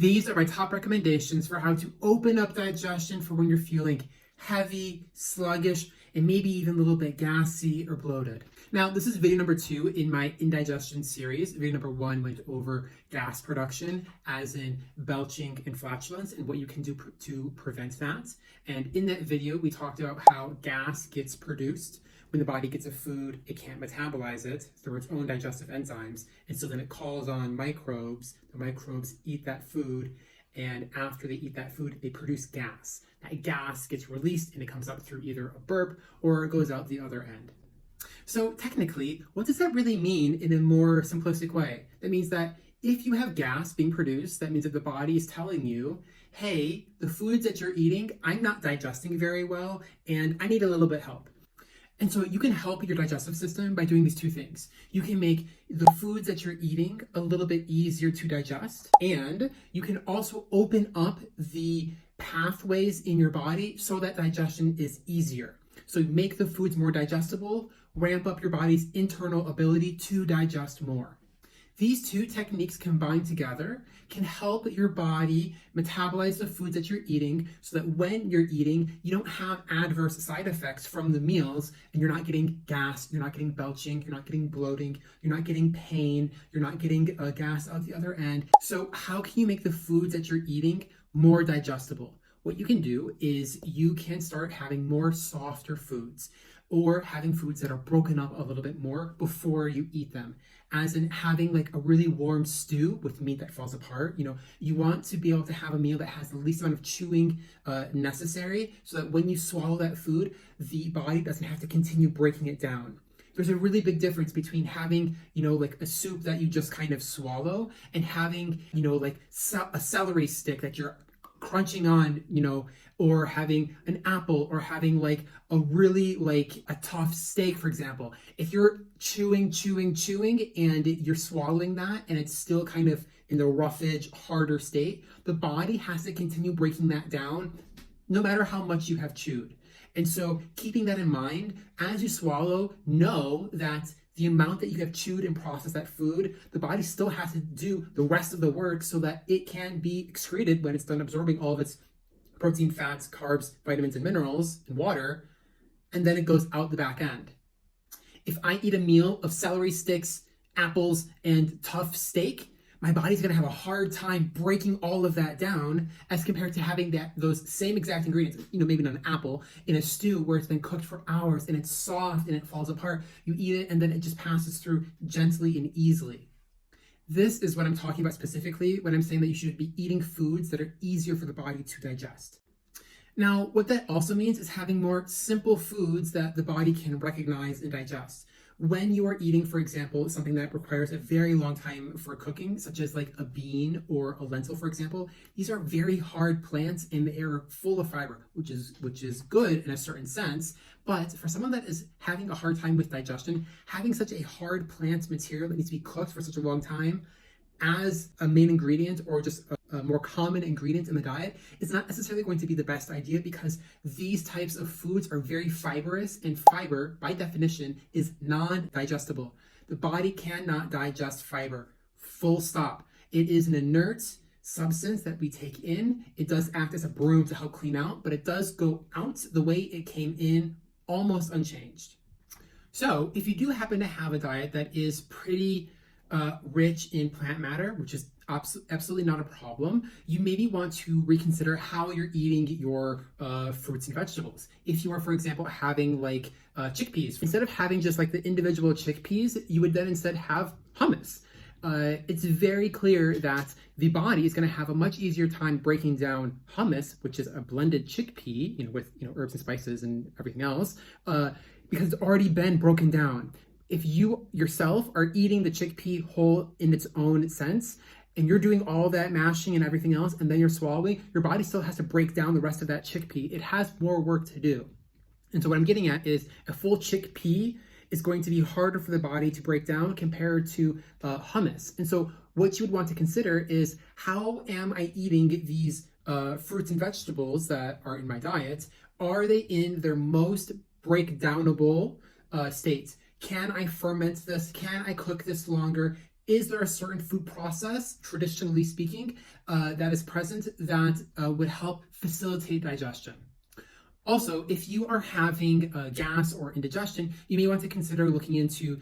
These are my top recommendations for how to open up digestion for when you're feeling heavy, sluggish, and maybe even a little bit gassy or bloated. Now, this is video number 2 in my indigestion series. Video number 1 went over gas production, as in belching and flatulence, and what you can do to prevent that. And in that video, we talked about how gas gets produced when the body gets a food. It can't metabolize it through its own digestive enzymes, and so then it calls on microbes. The microbes eat that food, and after they eat that food, they produce gas. That gas gets released and it comes up through either a burp or it goes out the other end. So technically, what does that really mean in a more simplistic way? That means that if you have gas being produced, that means that the body is telling you, hey, the foods that you're eating, I'm not digesting very well and I need a little bit of help. And so you can help your digestive system by doing these two things. You can make the foods that you're eating a little bit easier to digest, and you can also open up the pathways in your body so that digestion is easier. So make the foods more digestible, ramp up your body's internal ability to digest more. These two techniques combined together can help your body metabolize the foods that you're eating so that when you're eating, you don't have adverse side effects from the meals and you're not getting gas, you're not getting belching, you're not getting bloating, you're not getting pain, you're not getting gas out the other end. So how can you make the foods that you're eating more digestible? What you can do is you can start having more softer foods, or having foods that are broken up a little bit more before you eat them. As in having like a really warm stew with meat that falls apart. You want to be able to have a meal that has the least amount of chewing necessary, so that when you swallow that food, the body doesn't have to continue breaking it down. There's a really big difference between having, like a soup that you just kind of swallow and having, like a celery stick that you're crunching on, or having an apple, or having like a really like a tough steak, for example. If you're chewing and you're swallowing that and it's still kind of in the roughage, harder state, the body has to continue breaking that down no matter how much you have chewed. And so keeping that in mind, as you swallow, know that the amount that you have chewed and processed that food, the body still has to do the rest of the work so that it can be excreted when it's done absorbing all of its protein, fats, carbs, vitamins, and minerals, and water, and then it goes out the back end. If I eat a meal of celery sticks, apples, and tough steak, my body's gonna have a hard time breaking all of that down as compared to having those same exact ingredients, maybe not an apple, in a stew where it's been cooked for hours and it's soft and it falls apart. You eat it and then it just passes through gently and easily. This is what I'm talking about specifically when I'm saying that you should be eating foods that are easier for the body to digest. Now, what that also means is having more simple foods that the body can recognize and digest. When you are eating, for example, something that requires a very long time for cooking, such as like a bean or a lentil, for example, these are very hard plants and they are full of fiber, which is good in a certain sense. But for someone that is having a hard time with digestion, having such a hard plant material that needs to be cooked for such a long time as a main ingredient, or just a more common ingredient in the diet, is not necessarily going to be the best idea, because these types of foods are very fibrous, and fiber, by definition, is non-digestible. The body cannot digest fiber, full stop. It is an inert substance that we take in. It does act as a broom to help clean out, but it does go out the way it came in, almost unchanged. So if you do happen to have a diet that is pretty rich in plant matter, which is absolutely not a problem, you maybe want to reconsider how you're eating your fruits and vegetables. If you are, for example, having like chickpeas, instead of having just like the individual chickpeas, you would then instead have hummus. It's very clear that the body is going to have a much easier time breaking down hummus, which is a blended chickpea, with herbs and spices and everything else, because it's already been broken down. If you yourself are eating the chickpea whole in its own sense, and you're doing all that mashing and everything else, and then you're swallowing, your body still has to break down the rest of that chickpea. It has more work to do. And so what I'm getting at is a full chickpea is going to be harder for the body to break down compared to hummus. And so what you would want to consider is, how am I eating these fruits and vegetables that are in my diet? Are they in their most breakdownable states? Can I ferment this? Can I cook this longer? Is there a certain food process, traditionally speaking, that is present that would help facilitate digestion? Also, if you are having gas or indigestion, you may want to consider looking into,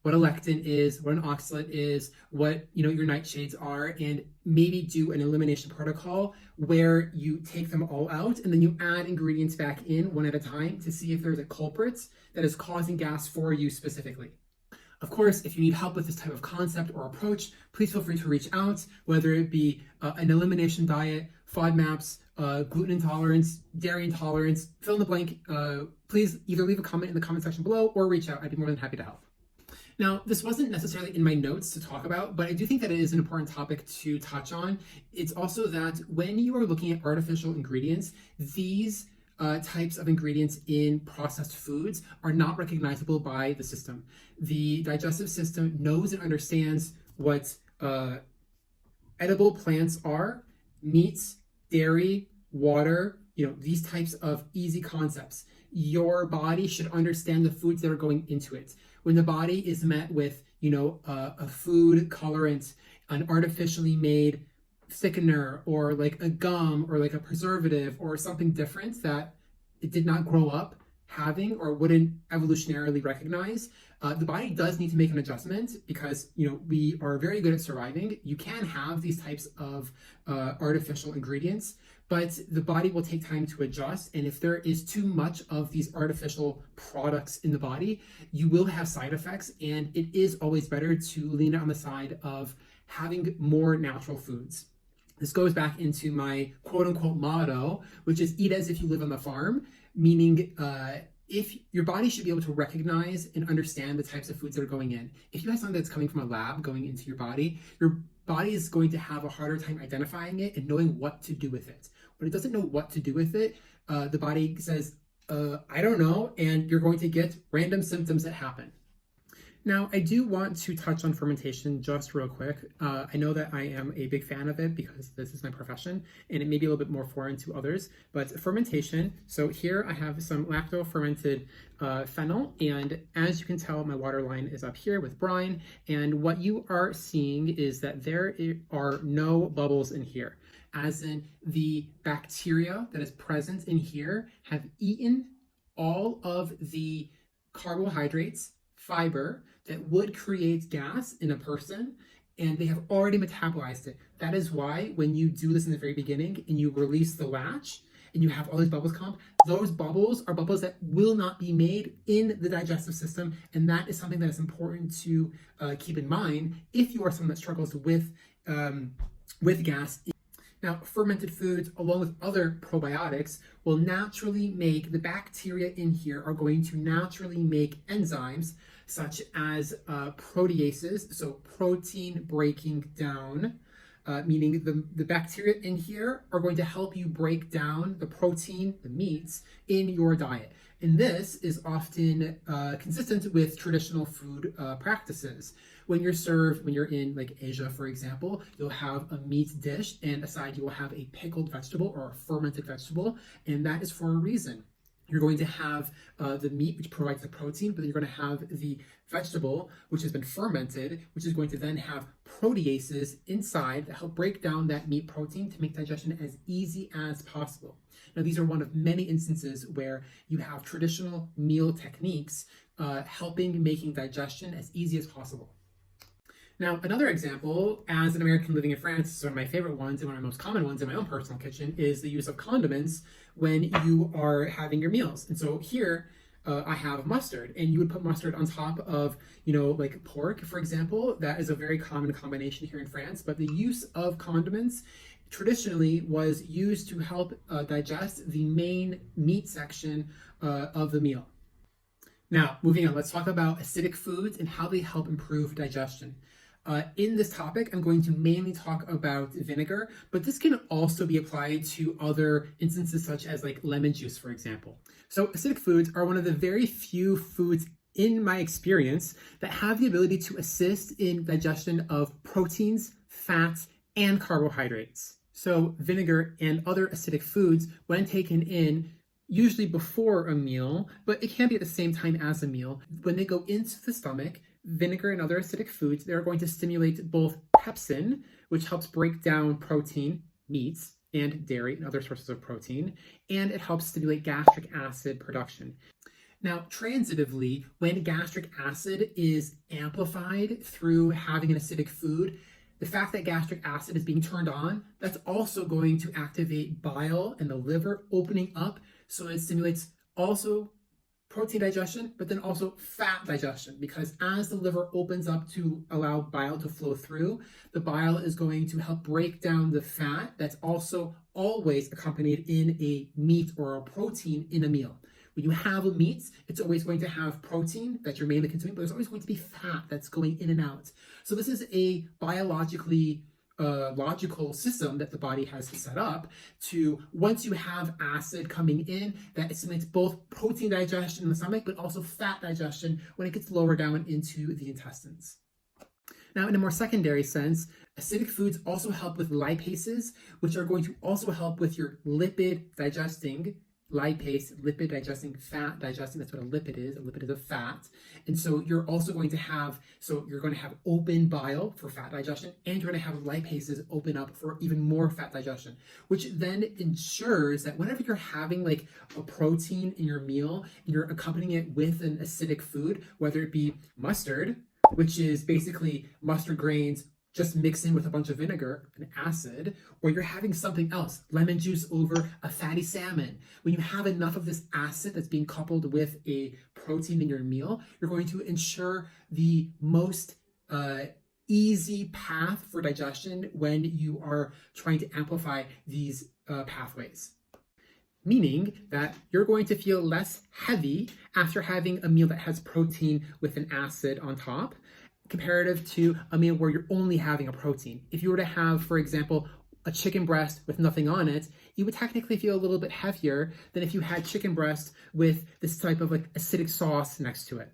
what a lectin is, what an oxalate is, what, your nightshades are, and maybe do an elimination protocol where you take them all out and then you add ingredients back in one at a time to see if there's a culprit that is causing gas for you specifically. Of course, if you need help with this type of concept or approach, please feel free to reach out, whether it be an elimination diet, FODMAPs, gluten intolerance, dairy intolerance, fill in the blank. Please either leave a comment in the comment section below or reach out. I'd be more than happy to help. Now, this wasn't necessarily in my notes to talk about, but I do think that it is an important topic to touch on. It's also that when you are looking at artificial ingredients, these types of ingredients in processed foods are not recognizable by the system. The digestive system knows and understands what edible plants are, meats, dairy, water, these types of easy concepts. Your body should understand the foods that are going into it. When the body is met with, a food colorant, an artificially made thickener, or like a gum, or like a preservative, or something different that it did not grow up having or wouldn't evolutionarily recognize, the body does need to make an adjustment because, we are very good at surviving. You can have these types of artificial ingredients, but the body will take time to adjust. And if there is too much of these artificial products in the body, you will have side effects. And it is always better to lean on the side of having more natural foods. This goes back into my quote unquote motto, which is eat as if you live on the farm, meaning if your body should be able to recognize and understand the types of foods that are going in. If you have something that's coming from a lab going into your body is going to have a harder time identifying it and knowing what to do with it. When it doesn't know what to do with it, the body says, I don't know, and you're going to get random symptoms that happen. Now, I do want to touch on fermentation just real quick. I know that I am a big fan of it because this is my profession and it may be a little bit more foreign to others, but fermentation. So here I have some lacto-fermented fennel, and as you can tell, my water line is up here with brine, and what you are seeing is that there are no bubbles in here, as in the bacteria that is present in here have eaten all of the carbohydrates, fiber that would create gas in a person, and they have already metabolized it. That is why when you do this in the very beginning and you release the latch and you have all these bubbles come, those bubbles are bubbles that will not be made in the digestive system, and that is something that is important to keep in mind if you are someone that struggles with gas. Now, fermented foods, along with other probiotics, will naturally make the bacteria in here are going to naturally make enzymes such as proteases, so protein breaking down, meaning the bacteria in here are going to help you break down the protein, the meats, in your diet. And this is often consistent with traditional food practices. When you're in like Asia, for example, you'll have a meat dish and aside you will have a pickled vegetable or a fermented vegetable, and that is for a reason. You're going to have the meat, which provides the protein, but then you're going to have the vegetable, which has been fermented, which is going to then have proteases inside that help break down that meat protein to make digestion as easy as possible. Now, these are one of many instances where you have traditional meal techniques helping making digestion as easy as possible. Now, another example, as an American living in France, this is one of my favorite ones and one of the most common ones in my own personal kitchen, is the use of condiments when you are having your meals. And so here, I have mustard, and you would put mustard on top of, like pork, for example. That is a very common combination here in France, but the use of condiments traditionally was used to help digest the main meat section of the meal. Now, moving on, let's talk about acidic foods and how they help improve digestion. In this topic, I'm going to mainly talk about vinegar, but this can also be applied to other instances such as like lemon juice, for example. So acidic foods are one of the very few foods in my experience that have the ability to assist in digestion of proteins, fats, and carbohydrates. So vinegar and other acidic foods, when taken in, usually before a meal, but it can be at the same time as a meal, when they go into the stomach, vinegar and other acidic foods, they're going to stimulate both pepsin, which helps break down protein, meats, and dairy and other sources of protein, and it helps stimulate gastric acid production. Now, transitively, when gastric acid is amplified through having an acidic food, the fact that gastric acid is being turned on, that's also going to activate bile and the liver opening up, so it stimulates also protein digestion, but then also fat digestion, because as the liver opens up to allow bile to flow through, the bile is going to help break down the fat that's also always accompanied in a meat or a protein in a meal. When you have a meat, it's always going to have protein that you're mainly consuming, but there's always going to be fat that's going in and out. So this is a biologically logical system that the body has set up to, once you have acid coming in, that it stimulates both protein digestion in the stomach, but also fat digestion when it gets lower down into the intestines. Now, in a more secondary sense, acidic foods also help with lipases, which are going to also help with your lipid digesting lipase, lipid digesting, fat digesting. That's what a lipid is. A lipid is a fat. And so you're also going to have, open bile for fat digestion, and you're going to have lipases open up for even more fat digestion, which then ensures that whenever you're having like a protein in your meal, and you're accompanying it with an acidic food, whether it be mustard, which is basically mustard grains just mix in with a bunch of vinegar and acid, or you're having something else, lemon juice over a fatty salmon. When you have enough of this acid that's being coupled with a protein in your meal, you're going to ensure the most easy path for digestion when you are trying to amplify these pathways. Meaning that you're going to feel less heavy after having a meal that has protein with an acid on top, comparative to a meal where you're only having a protein. If you were to have, for example, a chicken breast with nothing on it, you would technically feel a little bit heavier than if you had chicken breast with this type of like acidic sauce next to it.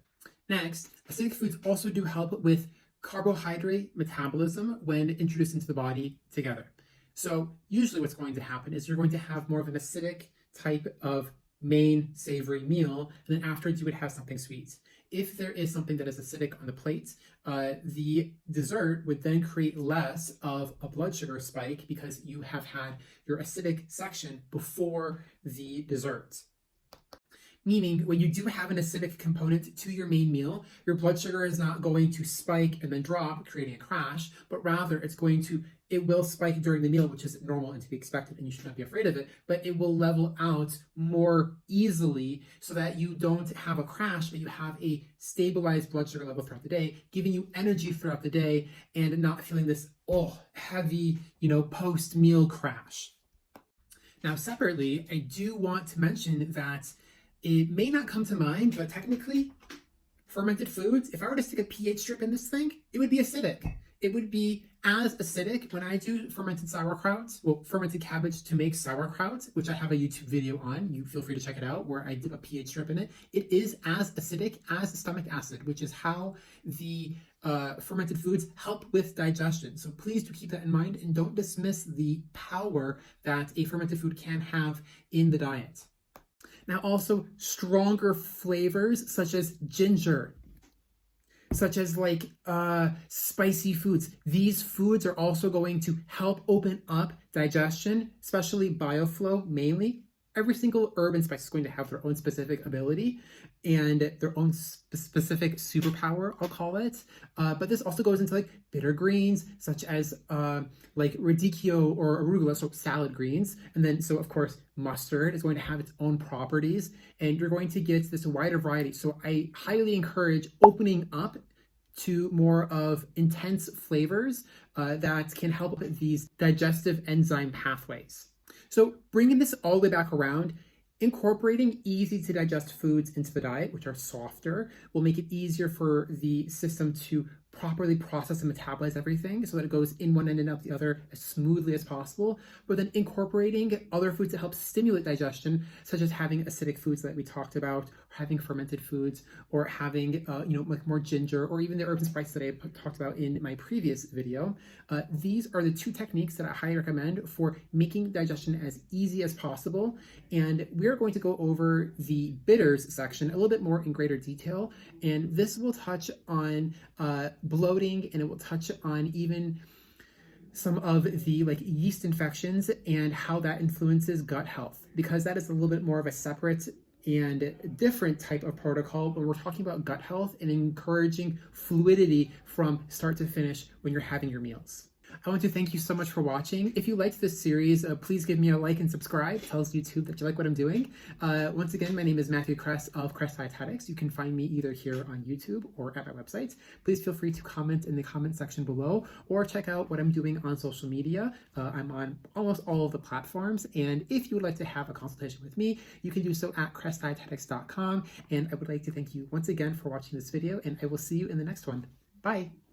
Next, acidic foods also do help with carbohydrate metabolism when introduced into the body together. So usually what's going to happen is you're going to have more of an acidic type of main savory meal, and then afterwards you would have something sweet. If there is something that is acidic on the plate, the dessert would then create less of a blood sugar spike because you have had your acidic section before the dessert. Meaning, when you do have an acidic component to your main meal, your blood sugar is not going to spike and then drop, creating a crash, but rather it will spike during the meal, which is normal and to be expected, and you should not be afraid of it, but it will level out more easily so that you don't have a crash, but you have a stabilized blood sugar level throughout the day, giving you energy throughout the day and not feeling this, heavy, post-meal crash. Now, separately, I do want to mention that it may not come to mind, but technically, fermented foods, if I were to stick a pH strip in this thing, it would be acidic. It would be as acidic when I do fermented fermented cabbage to make sauerkraut, which I have a YouTube video on. You feel free to check it out, where I dip a pH strip in it. It is as acidic as stomach acid, which is how the fermented foods help with digestion. So please do keep that in mind and don't dismiss the power that a fermented food can have in the diet. Now also stronger flavors such as ginger, such as spicy foods. These foods are also going to help open up digestion, especially bioflow mainly. Every single herb and spice is going to have their own specific ability and their own specific superpower, I'll call it. But this also goes into bitter greens, such as radicchio or arugula, so salad greens. And then, so of course, mustard is going to have its own properties, and you're going to get this wider variety. So I highly encourage opening up to more of intense flavors that can help with these digestive enzyme pathways. So bringing this all the way back around, incorporating easy to digest foods into the diet, which are softer, will make it easier for the system to properly process and metabolize everything so that it goes in one end and out the other as smoothly as possible, but then incorporating other foods that help stimulate digestion, such as having acidic foods that we talked about, having fermented foods, or having like more ginger, or even the herbs and spices that I talked about in my previous video. These are the two techniques that I highly recommend for making digestion as easy as possible. And we're going to go over the bitters section a little bit more in greater detail. And this will touch on bloating, and it will touch on even some of the like yeast infections and how that influences gut health, because that is a little bit more of a separate and different type of protocol when we're talking about gut health and encouraging fluidity from start to finish when you're having your meals. I want to thank you so much for watching. If you liked this series, please give me a like and subscribe. It tells YouTube that you like what I'm doing. Once again, my name is Matthew Kress of Kress Dietetics. You can find me either here on YouTube or at my website. Please feel free to comment in the comment section below, or check out what I'm doing on social media. I'm on almost all of the platforms. And if you would like to have a consultation with me, you can do so at kressdietetics.com. And I would like to thank you once again for watching this video, and I will see you in the next one. Bye.